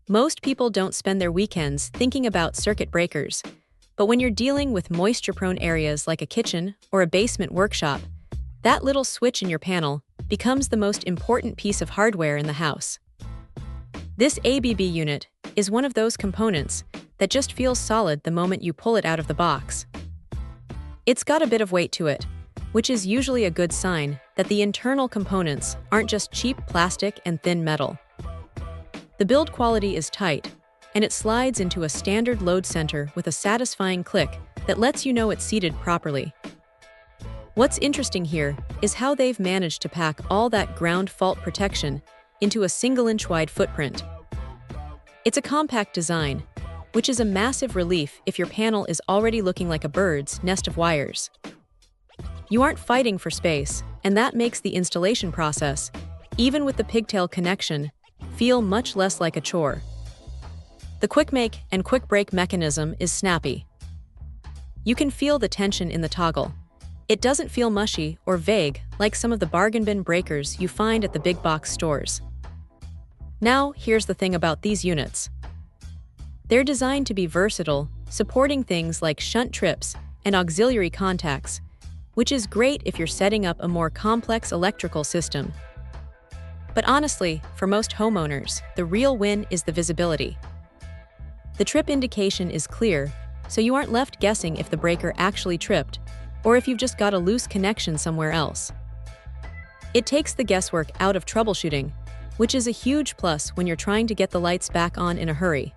Most people don't spend their weekends thinking about circuit breakers, but when you're dealing with moisture-prone areas like a kitchen or a basement workshop, that little switch in your panel becomes the most important piece of hardware in the house. This ABB unit is one of those components that just feels solid the moment you pull it out of the box. It's got a bit of weight to it, which is usually a good sign that the internal components aren't just cheap plastic and thin metal. The build quality is tight, and it slides into a standard load center with a satisfying click that lets you know it's seated properly. What's interesting here is how they've managed to pack all that ground fault protection into a single-inch wide footprint. It's a compact design, which is a massive relief if your panel is already looking like a bird's nest of wires. You aren't fighting for space, and that makes the installation process, even with the pigtail connection, feel much less like a chore. The quick make and quick break mechanism is snappy. You can feel the tension in the toggle. It doesn't feel mushy or vague like some of the bargain bin breakers you find at the big box stores. Now, here's the thing about these units. They're designed to be versatile, supporting things like shunt trips and auxiliary contacts, which is great if you're setting up a more complex electrical system. But honestly, for most homeowners, the real win is the visibility. The trip indication is clear, so you aren't left guessing if the breaker actually tripped, or if you've just got a loose connection somewhere else. It takes the guesswork out of troubleshooting, which is a huge plus when you're trying to get the lights back on in a hurry.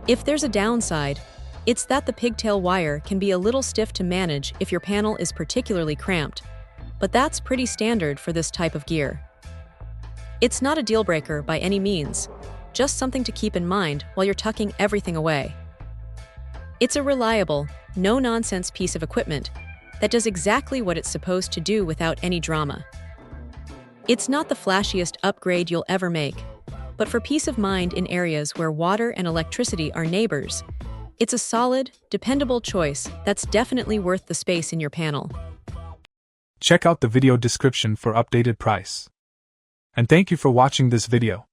If there's a downside, it's that the pigtail wire can be a little stiff to manage if your panel is particularly cramped, but that's pretty standard for this type of gear. It's not a deal breaker by any means, just something to keep in mind while you're tucking everything away. It's a reliable, no-nonsense piece of equipment that does exactly what it's supposed to do without any drama. It's not the flashiest upgrade you'll ever make, but for peace of mind in areas where water and electricity are neighbors, it's a solid, dependable choice that's definitely worth the space in your panel. Check out the video description for updated price. And thank you for watching this video.